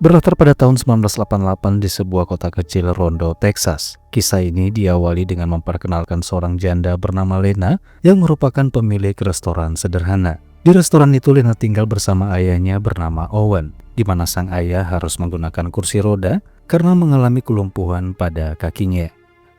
Berlatar pada tahun 1988 di sebuah kota kecil Rondo, Texas. Kisah ini diawali dengan memperkenalkan seorang janda bernama Lena yang merupakan pemilik restoran sederhana. Di restoran itu Lena tinggal bersama ayahnya bernama Owen, di mana sang ayah harus menggunakan kursi roda karena mengalami kelumpuhan pada kakinya.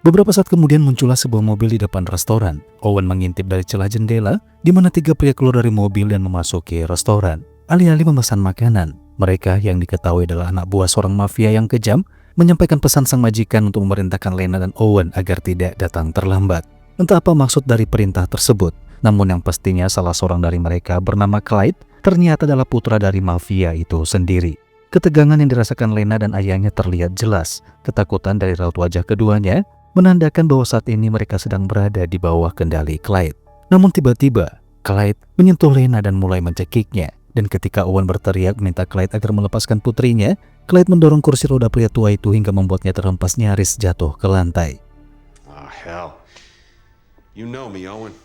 Beberapa saat kemudian muncullah sebuah mobil di depan restoran. Owen mengintip dari celah jendela, di mana 3 pria keluar dari mobil dan memasuki restoran. Alih-alih memesan makanan, mereka yang diketahui adalah anak buah seorang mafia yang kejam menyampaikan pesan sang majikan untuk memerintahkan Lena dan Owen agar tidak datang terlambat. Entah apa maksud dari perintah tersebut, namun yang pastinya salah seorang dari mereka bernama Clyde ternyata adalah putra dari mafia itu sendiri. Ketegangan yang dirasakan Lena dan ayahnya terlihat jelas. Ketakutan dari raut wajah keduanya menandakan bahwa saat ini mereka sedang berada di bawah kendali Clyde. Namun tiba-tiba Clyde menyentuh Lena dan mulai mencekiknya. Dan ketika Owen berteriak meminta Clyde agar melepaskan putrinya, Clyde mendorong kursi roda pria tua itu hingga membuatnya terhempas nyaris jatuh ke lantai. Oh, hell. You know me, Owen.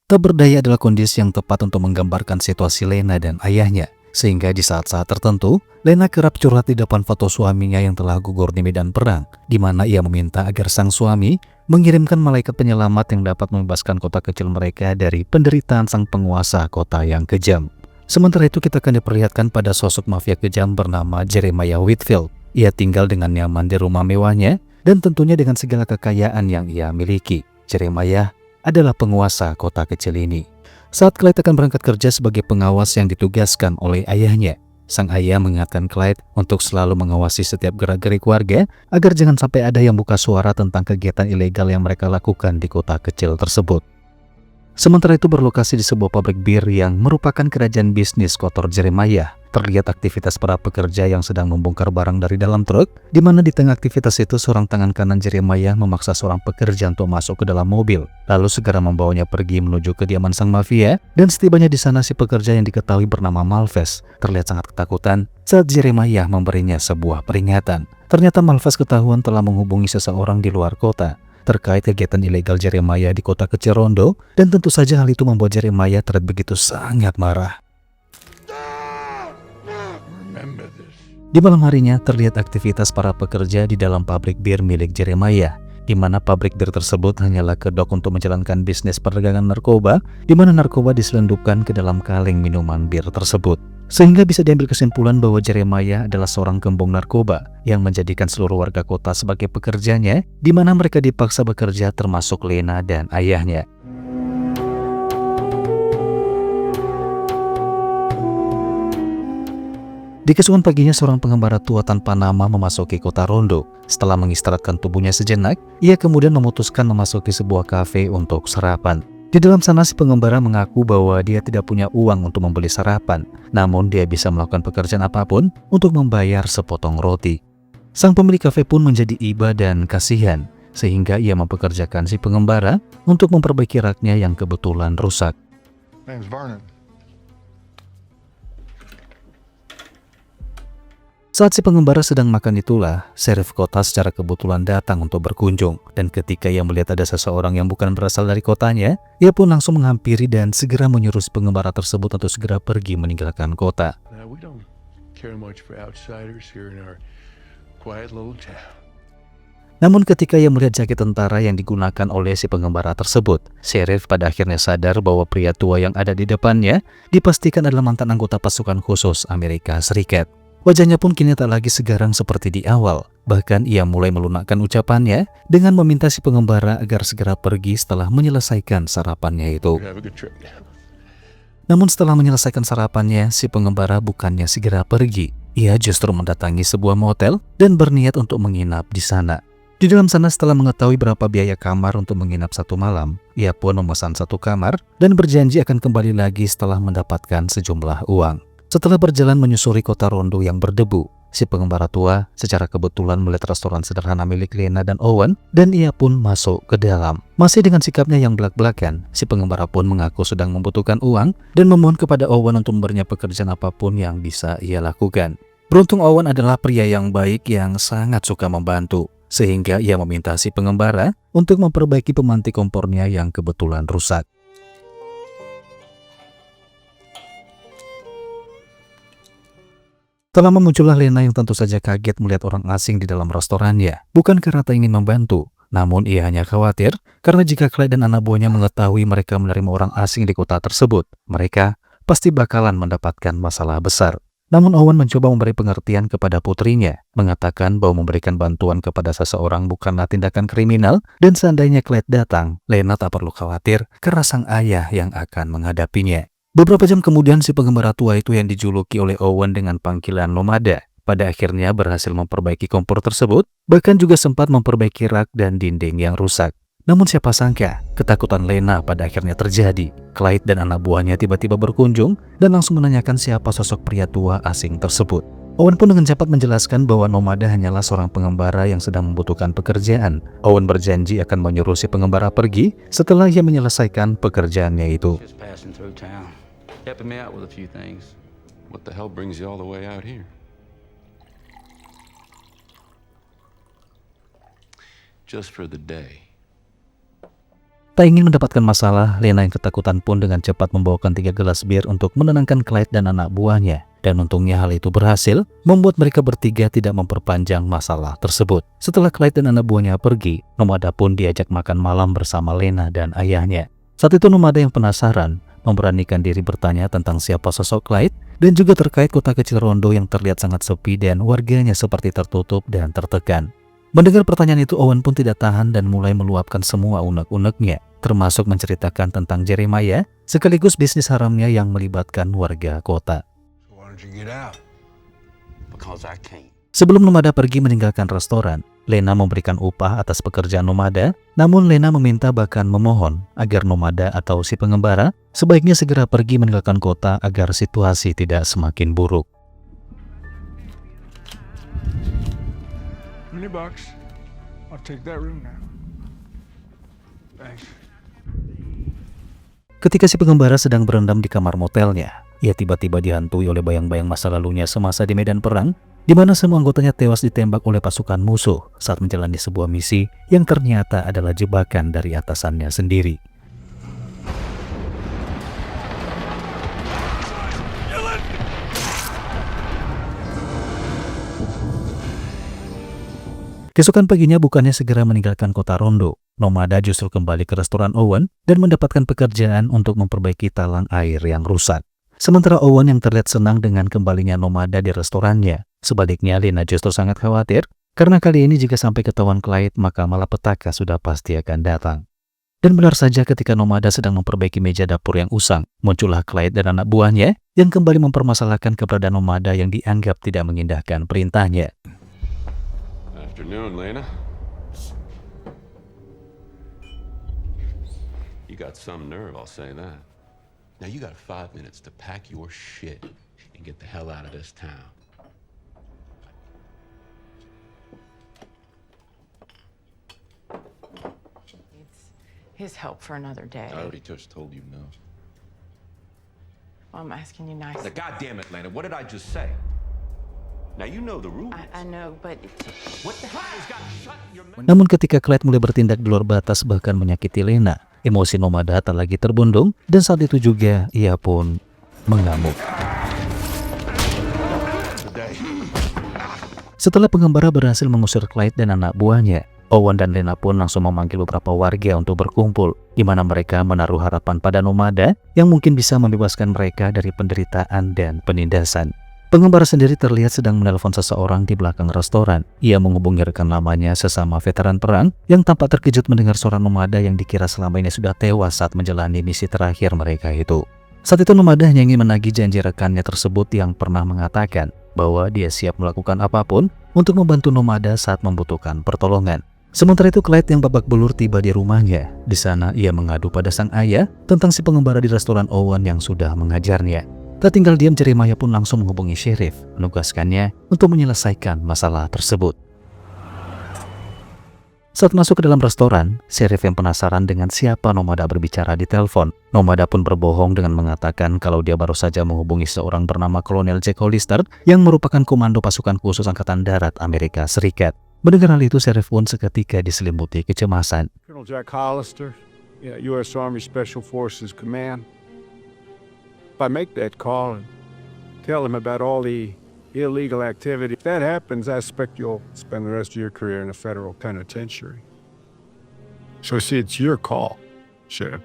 Tak berdaya adalah kondisi yang tepat untuk menggambarkan situasi Lena dan ayahnya. Sehingga di saat-saat tertentu, Lena kerap curhat di depan foto suaminya yang telah gugur di medan perang, di mana ia meminta agar sang suami mengirimkan malaikat penyelamat yang dapat membebaskan kota kecil mereka dari penderitaan sang penguasa kota yang kejam. Sementara itu kita akan diperlihatkan pada sosok mafia kejam bernama Jeremiah Whitfield. Ia tinggal dengan nyaman di rumah mewahnya dan tentunya dengan segala kekayaan yang ia miliki. Jeremiah adalah penguasa kota kecil ini. Saat Clyde akan berangkat kerja sebagai pengawas yang ditugaskan oleh ayahnya, sang ayah mengingatkan Clyde untuk selalu mengawasi setiap gerak-gerik warga agar jangan sampai ada yang buka suara tentang kegiatan ilegal yang mereka lakukan di kota kecil tersebut. Sementara itu berlokasi di sebuah pabrik bir yang merupakan kerajaan bisnis kotor Jeremiah, terlihat aktivitas para pekerja yang sedang membongkar barang dari dalam truk, di mana di tengah aktivitas itu seorang tangan kanan Jeremiah memaksa seorang pekerja untuk masuk ke dalam mobil, lalu segera membawanya pergi menuju kediaman sang mafia. Dan setibanya di sana si pekerja yang diketahui bernama Malves terlihat sangat ketakutan saat Jeremiah memberinya sebuah peringatan. Ternyata Malves ketahuan telah menghubungi seseorang di luar kota terkait kegiatan ilegal Jeremiah di kota kecil Rondo, dan tentu saja hal itu membuat Jeremiah terlihat begitu sangat marah. Di malam harinya terlihat aktivitas para pekerja di dalam pabrik bir milik Jeremiah, di mana pabrik bir tersebut hanyalah kedok untuk menjalankan bisnis perdagangan narkoba, di mana narkoba diselundupkan ke dalam kaleng minuman bir tersebut. Sehingga bisa diambil kesimpulan bahwa Jeremiah adalah seorang gembong narkoba yang menjadikan seluruh warga kota sebagai pekerjanya, di mana mereka dipaksa bekerja termasuk Lena dan ayahnya. Di keesokan paginya seorang pengembara tua tanpa nama memasuki kota Rondo. Setelah mengistirahatkan tubuhnya sejenak, ia kemudian memutuskan memasuki sebuah kafe untuk sarapan. Di dalam sana si pengembara mengaku bahwa dia tidak punya uang untuk membeli sarapan, namun dia bisa melakukan pekerjaan apapun untuk membayar sepotong roti. Sang pemilik kafe pun menjadi iba dan kasihan, sehingga ia mempekerjakan si pengembara untuk memperbaiki raknya yang kebetulan rusak. Saat si pengembara sedang makan itulah, serif kota secara kebetulan datang untuk berkunjung. Dan ketika ia melihat ada seseorang yang bukan berasal dari kotanya, ia pun langsung menghampiri dan segera menyuruh si pengembara tersebut untuk segera pergi meninggalkan kota. Namun ketika ia melihat jaket tentara yang digunakan oleh si pengembara tersebut, serif pada akhirnya sadar bahwa pria tua yang ada di depannya dipastikan adalah mantan anggota pasukan khusus Amerika Serikat. Wajahnya pun kini tak lagi segarang seperti di awal. Bahkan ia mulai melunakkan ucapannya dengan meminta si pengembara agar segera pergi setelah menyelesaikan sarapannya itu. Namun setelah menyelesaikan sarapannya, si pengembara bukannya segera pergi. Ia justru mendatangi sebuah motel dan berniat untuk menginap di sana. Di dalam sana setelah mengetahui berapa biaya kamar untuk menginap satu malam, ia pun memesan satu kamar dan berjanji akan kembali lagi setelah mendapatkan sejumlah uang. Setelah berjalan menyusuri kota Rondo yang berdebu, si pengembara tua secara kebetulan melihat restoran sederhana milik Lena dan Owen, dan ia pun masuk ke dalam. Masih dengan sikapnya yang belak-belakan, si pengembara pun mengaku sedang membutuhkan uang dan memohon kepada Owen untuk memberinya pekerjaan apapun yang bisa ia lakukan. Beruntung Owen adalah pria yang baik yang sangat suka membantu, sehingga ia meminta si pengembara untuk memperbaiki pemanti kompornya yang kebetulan rusak. Tak lama muncullah Lena yang tentu saja kaget melihat orang asing di dalam restorannya. Bukan karena tak ingin membantu, namun ia hanya khawatir karena jika Clyde dan anak buahnya mengetahui mereka menerima orang asing di kota tersebut, mereka pasti bakalan mendapatkan masalah besar. Namun Owen mencoba memberi pengertian kepada putrinya, mengatakan bahwa memberikan bantuan kepada seseorang bukanlah tindakan kriminal dan seandainya Clyde datang, Lena tak perlu khawatir karena sang ayah yang akan menghadapinya. Beberapa jam kemudian si pengembara tua itu yang dijuluki oleh Owen dengan panggilan Nomada pada akhirnya berhasil memperbaiki kompor tersebut, bahkan juga sempat memperbaiki rak dan dinding yang rusak. Namun siapa sangka, ketakutan Lena pada akhirnya terjadi. Clyde dan anak buahnya tiba-tiba berkunjung dan langsung menanyakan siapa sosok pria tua asing tersebut. Owen pun dengan cepat menjelaskan bahwa Nomada hanyalah seorang pengembara yang sedang membutuhkan pekerjaan. Owen berjanji akan menyuruh si pengembara pergi setelah ia menyelesaikan pekerjaannya itu. Just passing through town, helping me out with a few things. What the hell brings you all the way out here? Just for the day. Tak ingin mendapatkan masalah, Lena yang ketakutan pun dengan cepat membawakan 3 gelas bir untuk menenangkan Clyde dan anak buahnya. Dan untungnya hal itu berhasil, membuat mereka bertiga tidak memperpanjang masalah tersebut. Setelah Clyde dan anak buahnya pergi, Nomada pun diajak makan malam bersama Lena dan ayahnya. Saat itu Nomada yang penasaran, memberanikan diri bertanya tentang siapa sosok Clyde, dan juga terkait kota kecil Rondo yang terlihat sangat sepi dan warganya seperti tertutup dan tertekan. Mendengar pertanyaan itu, Owen pun tidak tahan dan mulai meluapkan semua unek-uneknya, termasuk menceritakan tentang Jeremiah, sekaligus bisnis haramnya yang melibatkan warga kota. So why don't you get out? Because I can't. Sebelum Nomada pergi meninggalkan restoran, Lena memberikan upah atas pekerjaan Nomada, namun Lena meminta bahkan memohon agar Nomada atau si pengembara sebaiknya segera pergi meninggalkan kota agar situasi tidak semakin buruk. $20. I'll take that room now. Thanks. Ketika si pengembara sedang berendam di kamar motelnya, ia tiba-tiba dihantui oleh bayang-bayang masa lalunya semasa di medan perang, di mana semua anggotanya tewas ditembak oleh pasukan musuh saat menjalani sebuah misi yang ternyata adalah jebakan dari atasannya sendiri. Keesokan paginya bukannya segera meninggalkan kota Rondo, Nomada justru kembali ke restoran Owen dan mendapatkan pekerjaan untuk memperbaiki talang air yang rusak. Sementara Owen yang terlihat senang dengan kembalinya Nomada di restorannya, sebaliknya Lena justru sangat khawatir karena kali ini jika sampai ketahuan Clyde maka malapetaka sudah pasti akan datang. Dan benar saja ketika Nomada sedang memperbaiki meja dapur yang usang, muncullah Clyde dan anak buahnya yang kembali mempermasalahkan keberadaan Nomada yang dianggap tidak mengindahkan perintahnya. Afternoon, Lena. You got some nerve, I'll say that. Now you got 5 minutes to pack your shit and get the hell out of this town. Needs his help for another day. I already just told you no. Well, I'm asking you nicely. Now, God damn it, Lana, what did I just say? Now you know the rules. I know, but What the hell has got shut your mouth? Namun ketika Clyde mulai bertindak di luar batas bahkan menyakiti Lena, emosi Nomada tak lagi terbendung dan saat itu juga ia pun mengamuk. Setelah pengembara berhasil mengusir Clyde dan anak buahnya, Owen dan Lena pun langsung memanggil beberapa warga untuk berkumpul, di mana mereka menaruh harapan pada Nomada yang mungkin bisa membebaskan mereka dari penderitaan dan penindasan. Pengembara sendiri terlihat sedang menelpon seseorang di belakang restoran. Ia menghubungi rekan lamanya sesama veteran perang yang tampak terkejut mendengar suara Nomada yang dikira selama ini sudah tewas saat menjalani misi terakhir mereka itu. Saat itu Nomada hanya ingin menagih janji rekannya tersebut yang pernah mengatakan bahwa dia siap melakukan apapun untuk membantu Nomada saat membutuhkan pertolongan. Sementara itu Clyde yang babak belur tiba di rumahnya. Di sana ia mengadu pada sang ayah tentang si pengembara di restoran Owen yang sudah mengajarnya. Tak tinggal diam, Jeremiah pun langsung menghubungi sheriff, menugaskannya untuk menyelesaikan masalah tersebut. Saat masuk ke dalam restoran, Sheriff yang penasaran dengan siapa Nomada berbicara di telepon. Nomada pun berbohong dengan mengatakan kalau dia baru saja menghubungi seorang bernama Kolonel Jack Hollister yang merupakan komando pasukan khusus Angkatan Darat Amerika Serikat. Mendengar hal itu, Sheriff pun seketika diselimuti kecemasan. Colonel Jack Hollister, yeah, U.S. Army Special Forces Command. If I make that call and tell him about all the illegal activity, if that happens, I expect you'll spend the rest of your career in a federal penitentiary. So see, it's your call, Sheriff.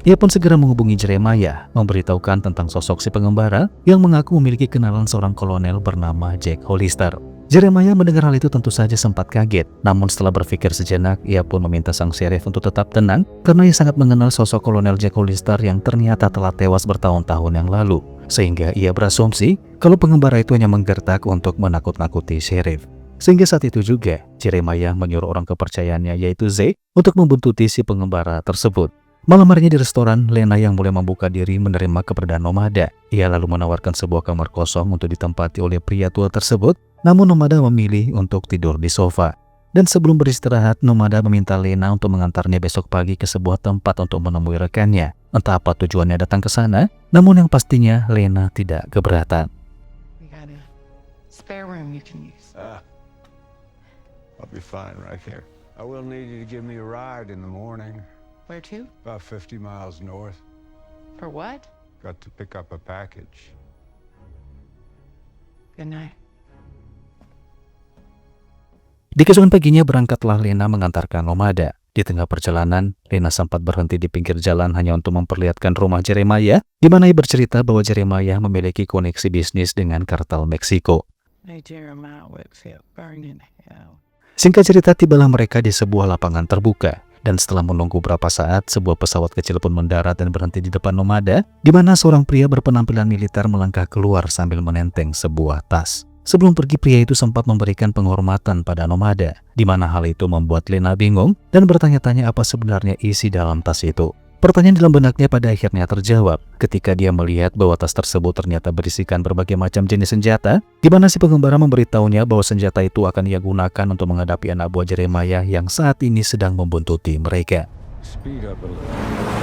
Ia pun segera menghubungi Jeremiah, memberitahukan tentang sosok si pengembara yang mengaku memiliki kenalan seorang kolonel bernama Jack Hollister. Jeremiah mendengar hal itu tentu saja sempat kaget, namun setelah berpikir sejenak, ia pun meminta sang sheriff untuk tetap tenang karena ia sangat mengenal sosok kolonel Jack Hollister yang ternyata telah tewas bertahun-tahun yang lalu. Sehingga ia berasumsi kalau pengembara itu hanya menggertak untuk menakut-nakuti sheriff. Sehingga saat itu juga, Jeremiah menyuruh orang kepercayaannya yaitu Zeke untuk membuntuti si pengembara tersebut. Malam harinya di restoran, Lena yang mulai membuka diri menerima keberadaan Nomada. Ia lalu menawarkan sebuah kamar kosong untuk ditempati oleh pria tua tersebut, namun Nomada memilih untuk tidur di sofa. Dan sebelum beristirahat, Nomada meminta Lena untuk mengantarnya besok pagi ke sebuah tempat untuk menemui rekannya. Entah apa tujuannya datang ke sana, namun yang pastinya Lena tidak keberatan. We got a spare room you can use. I'll be fine right here. I will need you to give me a ride in the morning, Where to? about 50 miles north. For what? Got to pick up a package. Good night. Di keesokan paginya berangkatlah Lena mengantarkan Nomada. Di tengah perjalanan, Lena sempat berhenti di pinggir jalan hanya untuk memperlihatkan rumah Jeremiah, di mana ia bercerita bahwa Jeremiah memiliki koneksi bisnis dengan kartel Meksiko. Hey, Jeremiah Whitfield, burn in hell. Singkat cerita, tibalah mereka di sebuah lapangan terbuka. Dan setelah menunggu beberapa saat, sebuah pesawat kecil pun mendarat dan berhenti di depan Nomada, di mana seorang pria berpenampilan militer melangkah keluar sambil menenteng sebuah tas. Sebelum pergi, pria itu sempat memberikan penghormatan pada Nomada, di mana hal itu membuat Lena bingung dan bertanya-tanya apa sebenarnya isi dalam tas itu. Pertanyaan dalam benaknya pada akhirnya terjawab ketika dia melihat bahwa tas tersebut ternyata berisikan berbagai macam jenis senjata, di mana si pengembara memberitahunya bahwa senjata itu akan ia gunakan untuk menghadapi anak buah Jeremiah yang saat ini sedang membuntuti mereka. Speed up a little.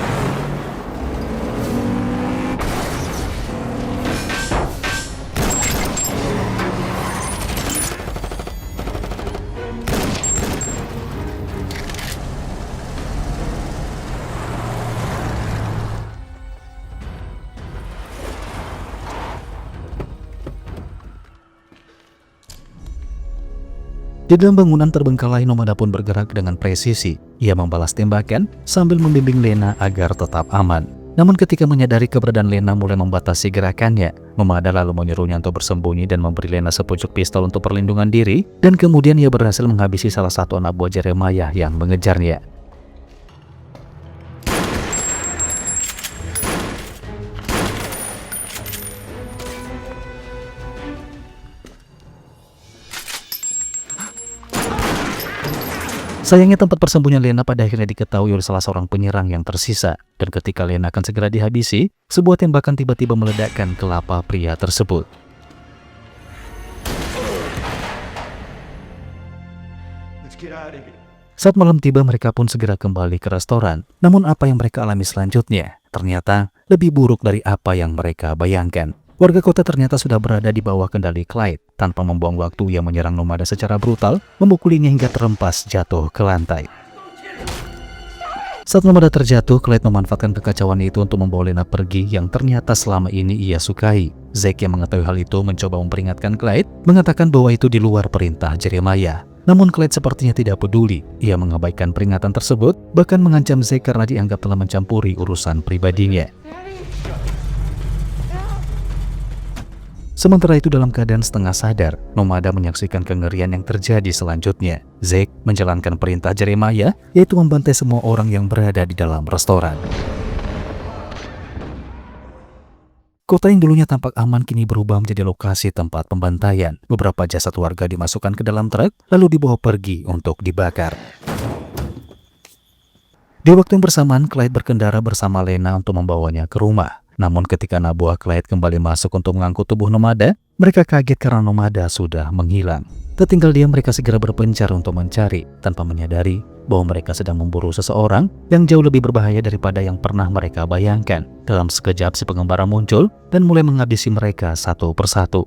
Di dalam bangunan terbengkalai, Nomada pun bergerak dengan presisi. Ia membalas tembakan sambil membimbing Lena agar tetap aman. Namun ketika menyadari keberadaan Lena mulai membatasi gerakannya, Nomada lalu menyuruhnya untuk bersembunyi dan memberi Lena sepucuk pistol untuk perlindungan diri, dan kemudian ia berhasil menghabisi salah satu anak buah Jeremiah yang mengejarnya. Sayangnya tempat persembunyian Lena pada akhirnya diketahui oleh salah seorang penyerang yang tersisa, dan ketika Lena akan segera dihabisi, sebuah tembakan tiba-tiba meledakkan kelapa pria tersebut. Let's get out of here. Saat malam tiba, mereka pun segera kembali ke restoran. Namun apa yang mereka alami selanjutnya ternyata lebih buruk dari apa yang mereka bayangkan. Warga kota ternyata sudah berada di bawah kendali Clyde. Tanpa membuang waktu, ia menyerang Nomada secara brutal, memukulinya hingga terempas jatuh ke lantai. Saat Nomada terjatuh, Clyde memanfaatkan kekacauan itu untuk membawa Lena pergi yang ternyata selama ini ia sukai. Zeke yang mengetahui hal itu mencoba memperingatkan Clyde, mengatakan bahwa itu di luar perintah Jeremiah. Namun Clyde sepertinya tidak peduli. Ia mengabaikan peringatan tersebut, bahkan mengancam Zeke karena dianggap telah mencampuri urusan pribadinya. Sementara itu, dalam keadaan setengah sadar, Nomada menyaksikan kengerian yang terjadi selanjutnya. Zeke menjalankan perintah Jeremiah, yaitu membantai semua orang yang berada di dalam restoran. Kota yang dulunya tampak aman kini berubah menjadi lokasi tempat pembantaian. Beberapa jasad warga dimasukkan ke dalam truk, lalu dibawa pergi untuk dibakar. Di waktu yang bersamaan, Clyde berkendara bersama Lena untuk membawanya ke rumah. Namun ketika anak buah Clyde kembali masuk untuk mengangkut tubuh Nomada, mereka kaget karena Nomada sudah menghilang. Tak tinggal diam, mereka segera berpencar untuk mencari tanpa menyadari bahwa mereka sedang memburu seseorang yang jauh lebih berbahaya daripada yang pernah mereka bayangkan. Dalam sekejap si pengembara muncul dan mulai menghabisi mereka satu persatu.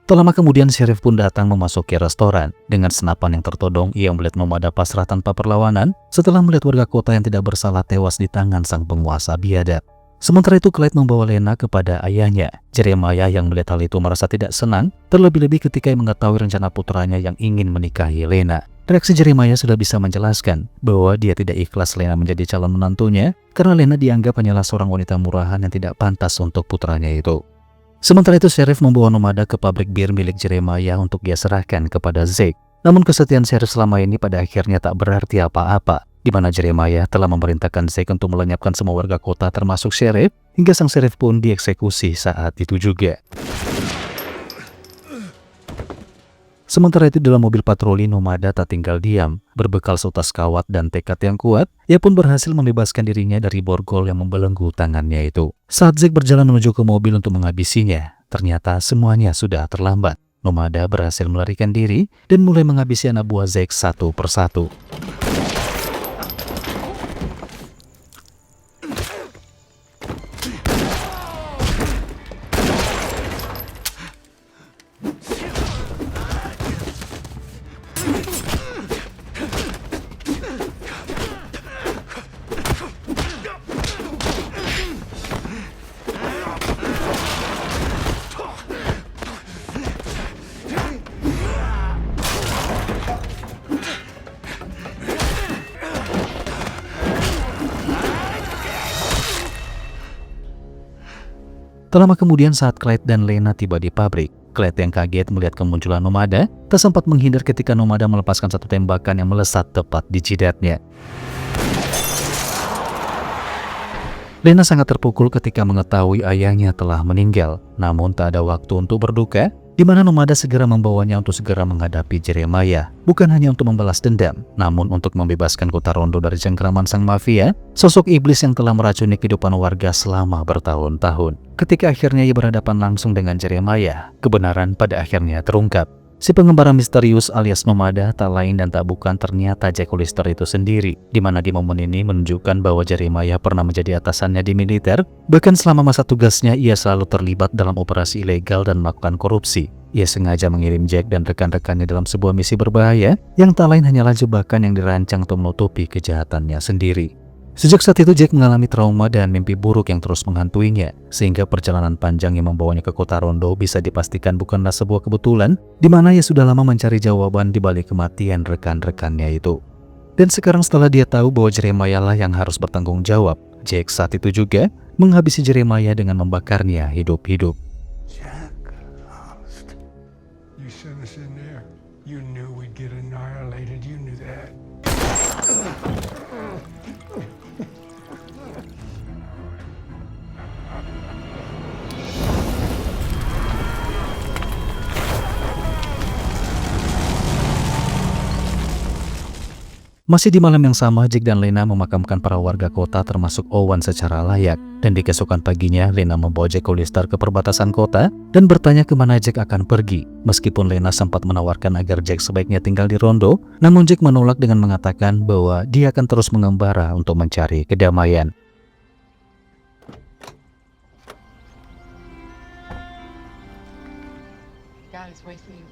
Tak lama kemudian Sheriff pun datang memasuki restoran. Dengan senapan yang tertodong, ia melihat Nomada pasrah tanpa perlawanan setelah melihat warga kota yang tidak bersalah tewas di tangan sang penguasa biadab. Sementara itu Clyde membawa Lena kepada ayahnya. Jeremiah yang melihat hal itu merasa tidak senang, terlebih-lebih ketika ia mengetahui rencana putranya yang ingin menikahi Lena. Reaksi Jeremiah sudah bisa menjelaskan bahwa dia tidak ikhlas Lena menjadi calon menantunya karena Lena dianggap hanyalah seorang wanita murahan yang tidak pantas untuk putranya itu. Sementara itu Sheriff membawa Nomada ke pabrik bir milik Jeremiah untuk dia serahkan kepada Zeke. Namun kesetiaan Sheriff selama ini pada akhirnya tak berarti apa-apa, di mana Jeremiah telah memerintahkan Zeke untuk melenyapkan semua warga kota termasuk Sheriff, hingga sang Sheriff pun dieksekusi saat itu juga. Sementara itu dalam mobil patroli, Nomada tak tinggal diam. Berbekal seutas kawat dan tekad yang kuat, ia pun berhasil membebaskan dirinya dari borgol yang membelenggu tangannya itu. Saat Zeke berjalan menuju ke mobil untuk menghabisinya, ternyata semuanya sudah terlambat. Nomada berhasil melarikan diri dan mulai menghabisi anak buah Zeke satu persatu. Tak lama kemudian saat Clyde dan Lena tiba di pabrik, Clyde yang kaget melihat kemunculan Nomada tak sempat menghindar ketika Nomada melepaskan satu tembakan yang melesat tepat di jidatnya. Lena sangat terpukul ketika mengetahui ayahnya telah meninggal, namun tak ada waktu untuk berduka, di mana Nomada segera membawanya untuk segera menghadapi Jeremiah, bukan hanya untuk membalas dendam, namun untuk membebaskan kota Rondo dari cengkraman sang mafia, sosok iblis yang telah meracuni kehidupan warga selama bertahun-tahun. Ketika akhirnya ia berhadapan langsung dengan Jeremiah, kebenaran pada akhirnya terungkap. Si pengembara misterius alias Nomada tak lain dan tak bukan ternyata Jack Hollister itu sendiri, di mana di momen ini menunjukkan bahwa Jeremiah pernah menjadi atasannya di militer. Bahkan selama masa tugasnya ia selalu terlibat dalam operasi ilegal dan melakukan korupsi. Ia sengaja mengirim Jack dan rekan-rekannya dalam sebuah misi berbahaya yang tak lain hanyalah jebakan yang dirancang untuk menutupi kejahatannya sendiri. Sejak saat itu Jack mengalami trauma dan mimpi buruk yang terus menghantuinya, sehingga perjalanan panjang yang membawanya ke kota Rondo bisa dipastikan bukanlah sebuah kebetulan, di mana ia sudah lama mencari jawaban di balik kematian rekan-rekannya itu. Dan sekarang setelah dia tahu bahwa Jeremiah lah yang harus bertanggung jawab, Jack saat itu juga menghabisi Jeremiah dengan membakarnya hidup-hidup. Jack, honest. You sent us in there. You knew we'd get annihilated. You knew that. Masih di malam yang sama, Jack dan Lena memakamkan para warga kota termasuk Owen secara layak. Dan di keesokan paginya, Lena membawa Jack Hollister ke perbatasan kota dan bertanya kemana Jack akan pergi. Meskipun Lena sempat menawarkan agar Jack sebaiknya tinggal di Rondo, namun Jack menolak dengan mengatakan bahwa dia akan terus mengembara untuk mencari kedamaian. God is with you.